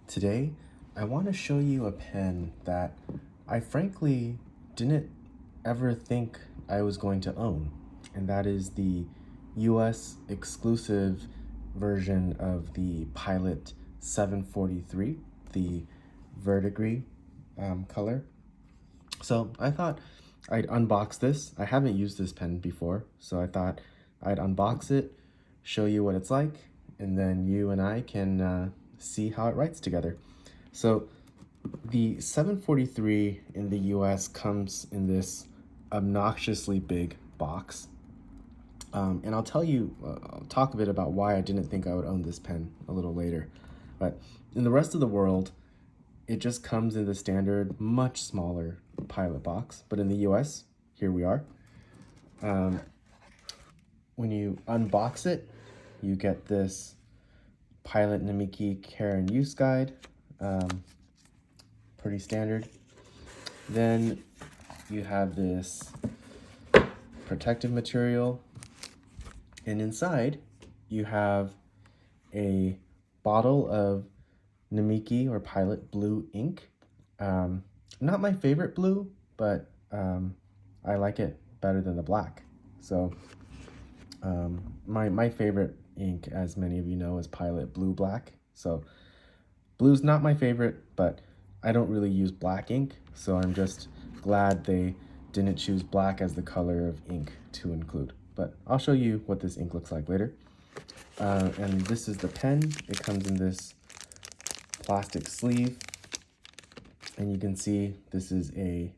Today, I want to show you a pen that I frankly didn't ever think I was going to own, and that is the US exclusive version of the Pilot 743, the Verdigris color. So I thought I'd unbox this. I haven't used this pen before, so I thought I'd unbox it, show you what it's like, and then you and I can see how it writes together. So the 743 in the US comes in this obnoxiously big box. And I'll I'll talk a bit about why I didn't think I would own this pen a little later. But in the rest of the world, it just comes in the standard, much smaller Pilot box. But in the US, here we are. When you unbox it, you get this Pilot Namiki care and use guide. Pretty standard. Then you have this protective material, and inside you have a bottle of Namiki or Pilot blue ink. Not my favorite blue, but I like it better than the black. So my favorite ink, as many of you know, is Pilot Blue Black. So blue's not my favorite, but I don't really use black ink, so I'm just glad they didn't choose black as the color of ink to include. But I'll show you what this ink looks like later. And this is the pen. It comes in this plastic sleeve, and you can see this is a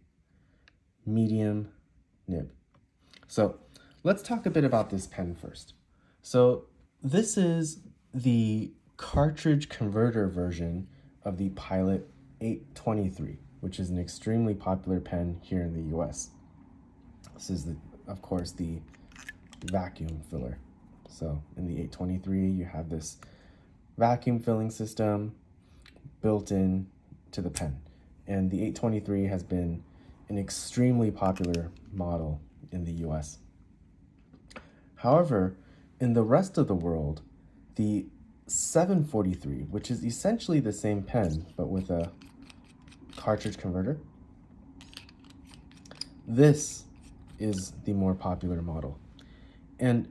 medium nib. So let's talk a bit about this pen first. So this is the cartridge converter version of the Pilot 823, which is an extremely popular pen here in the US. This is, of course, the vacuum filler. So in the 823, you have this vacuum filling system built in to the pen. And the 823 has been an extremely popular model in the US. However, in the rest of the world, the 743, which is essentially the same pen, but with a cartridge converter, this is the more popular model. And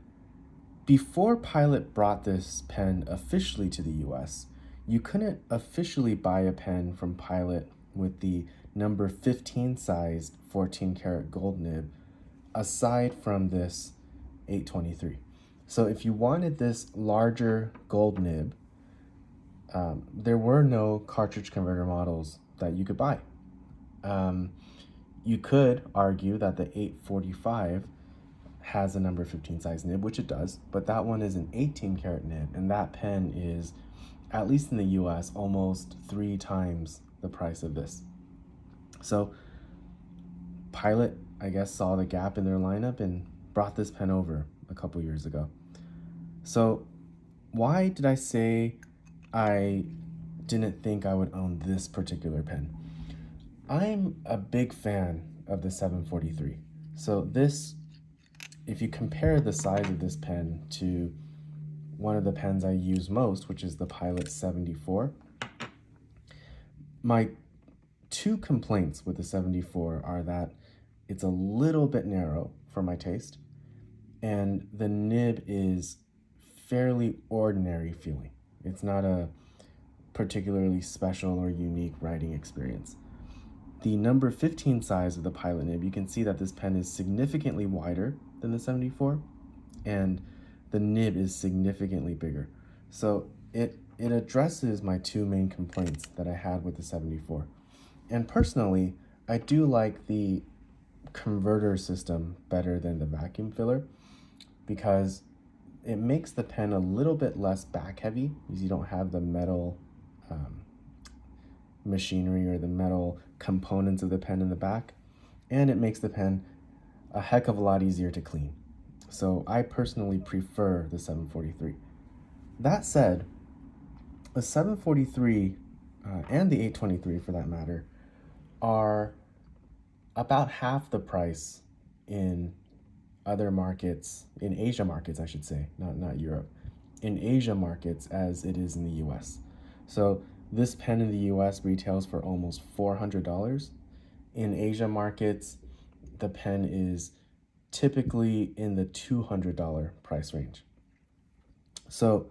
before Pilot brought this pen officially to the US, you couldn't officially buy a pen from Pilot with the number 15 sized 14 karat gold nib aside from this 823. So if you wanted this larger gold nib, there were no cartridge converter models that you could buy. You could argue that the 845 has a number 15 size nib, which it does, but that one is an 18 karat nib, and that pen is, at least in the US, almost 3 times the price of this. So Pilot, I guess, saw the gap in their lineup and brought this pen over a couple years ago. So why did I say I didn't think I would own this particular pen? I'm a big fan of the 743. So this, if you compare the size of this pen to one of the pens I use most, which is the Pilot 74, my 2 complaints with the 74 are that it's a little bit narrow for my taste, and the nib is fairly ordinary feeling. It's not a particularly special or unique writing experience. The number 15 size of the Pilot nib, you can see that this pen is significantly wider than the 74, and the nib is significantly bigger. So it addresses my 2 main complaints that I had with the 74. And personally, I do like the converter system better than the vacuum filler because it makes the pen a little bit less back heavy because you don't have the metal machinery or the metal components of the pen in the back, and it makes the pen a heck of a lot easier to clean. So I personally prefer the 743. That said, the 743 and the 823 for that matter are about half the price in other markets, in Asia markets, I should say, not Europe, in Asia markets as it is in the US. So This pen in the US retails for almost $400. In Asia markets, the pen is typically in the $200 price range. So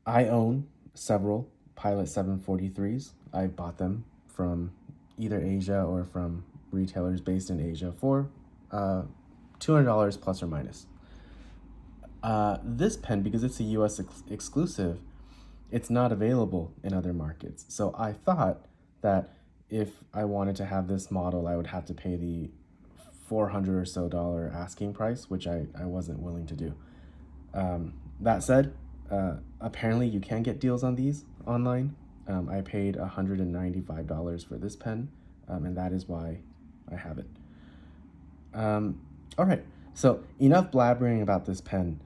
I own several Pilot 743s. I bought them from either Asia or from retailers based in Asia for $200 plus or minus. This pen, because it's a US exclusive, it's not available in other markets. So I thought that if I wanted to have this model, I would have to pay the $400 or so asking price, which I wasn't willing to do. That said, apparently you can get deals on these online. I paid $195 for this pen, and that is why I have it. All right, so enough blabbering about this pen.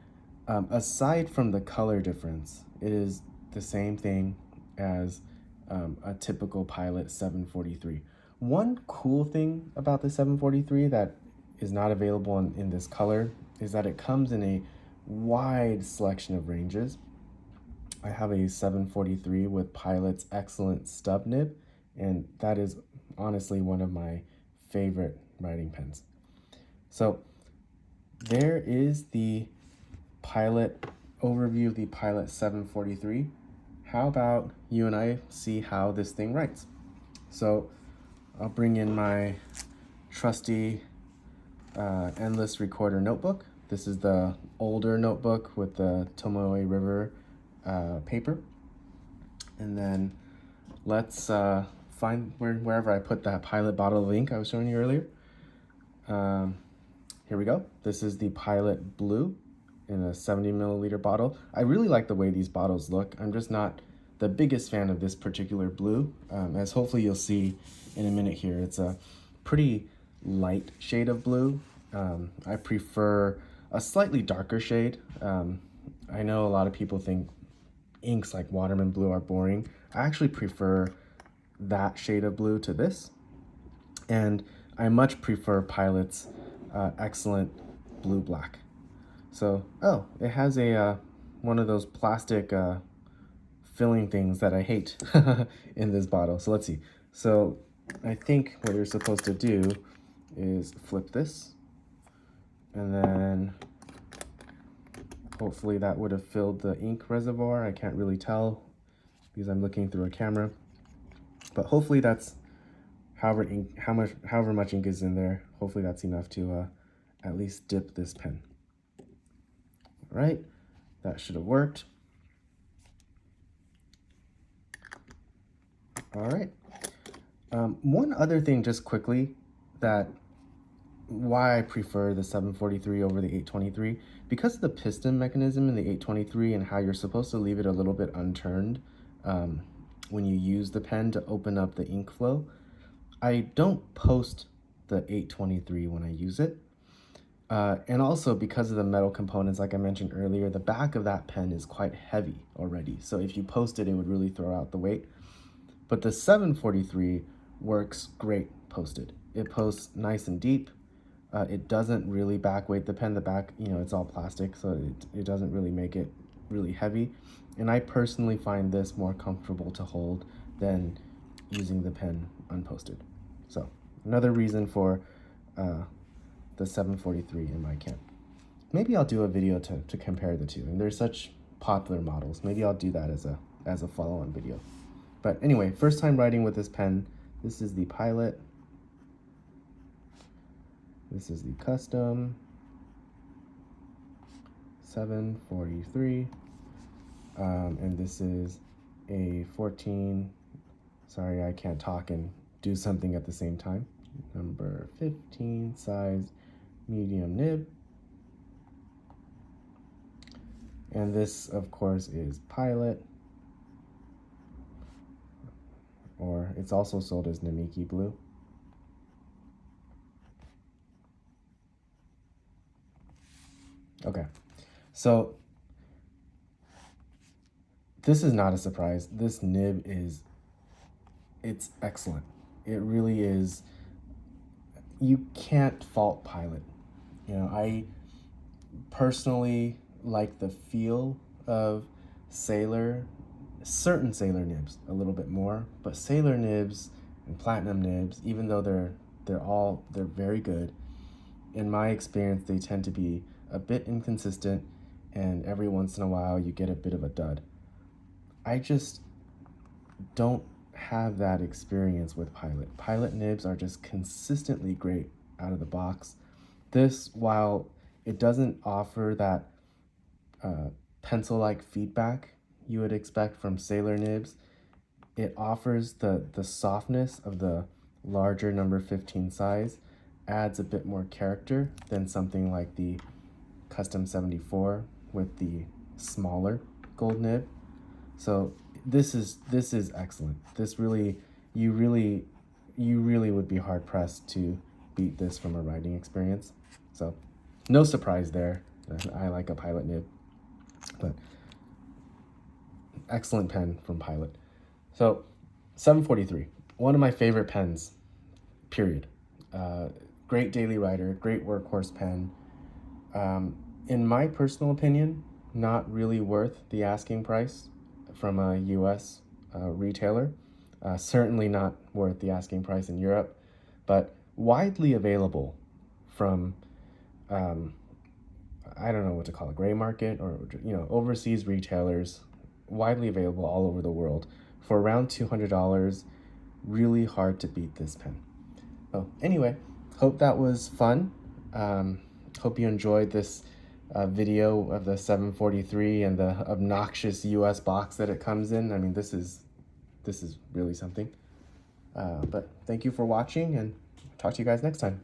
Aside from the color difference, it is the same thing as a typical Pilot 743. One cool thing about the 743 that is not available in this color is that it comes in a wide selection of ranges. I have a 743 with Pilot's excellent stub nib, and that is honestly one of my favorite writing pens. So there is the Pilot overview of the Pilot 743. How about you and I see how this thing writes? So I'll bring in my trusty endless recorder notebook. This is the older notebook with the Tomoe River paper. And then let's find wherever I put that Pilot bottle of ink I was showing you earlier. Here we go. This is the Pilot Blue in a 70 milliliter bottle. I really like the way these bottles look. I'm just not the biggest fan of this particular blue, as hopefully you'll see in a minute here. It's a pretty light shade of blue. I prefer a slightly darker shade. I know a lot of people think inks like Waterman Blue are boring. I actually prefer that shade of blue to this. And I much prefer Pilot's excellent blue black. So, oh, it has a one of those plastic filling things that I hate in this bottle. So let's see. So I think what you're supposed to do is flip this, and then hopefully that would have filled the ink reservoir. I can't really tell because I'm looking through a camera, but hopefully that's however much ink is in there. Hopefully that's enough to at least dip this pen. All right, that should have worked. All right. One other thing just quickly that why I prefer the 743 over the 823, because of the piston mechanism in the 823 and how you're supposed to leave it a little bit unturned when you use the pen to open up the ink flow. I don't post the 823 when I use it. And also because of the metal components, like I mentioned earlier, the back of that pen is quite heavy already. So if you post it, it would really throw out the weight. But the 743 works great posted. It posts nice and deep. It doesn't really back weight the pen. The back, it's all plastic, so it doesn't really make it really heavy. And I personally find this more comfortable to hold than using the pen unposted. So another reason for the 743 in my camp. Maybe I'll do a video to compare the two, and they're such popular models. Maybe I'll do that as a follow-on video. But anyway, first time writing with this pen. This is the Pilot. This is the custom 743, and this is a 14. Sorry, I can't talk and do something at the same time. Number 15 size medium nib. And this, of course, is Pilot, or it's also sold as Namiki Blue. Okay, so this is not a surprise. This nib it's excellent. It really is. You can't fault Pilot. I personally like the feel of Sailor certain Sailor nibs a little bit more, but Sailor nibs and Platinum nibs, even though they're very good, in my experience, they tend to be a bit inconsistent, and every once in a while you get a bit of a dud. I just don't have that experience with Pilot. Pilot nibs are just consistently great out of the box. This, while it doesn't offer that pencil-like feedback you would expect from Sailor nibs, it offers the softness of the larger number 15 size, adds a bit more character than something like the Custom 74 with the smaller gold nib. So this is excellent. This really, you really would be hard pressed to beat this from a writing experience. So no surprise there. I like a Pilot nib, but excellent pen from Pilot. So 743, one of my favorite pens, period. Great daily writer, great workhorse pen. In my personal opinion, not really worth the asking price from a US retailer. Certainly not worth the asking price in Europe, but widely available from, I don't know what to call it, gray market, or overseas retailers, widely available all over the world for around $200. Really hard to beat this pen. So anyway, hope that was fun. Hope you enjoyed this video of the 743 and the obnoxious US box that it comes in. I mean, this is really something. But thank you for watching, and talk to you guys next time.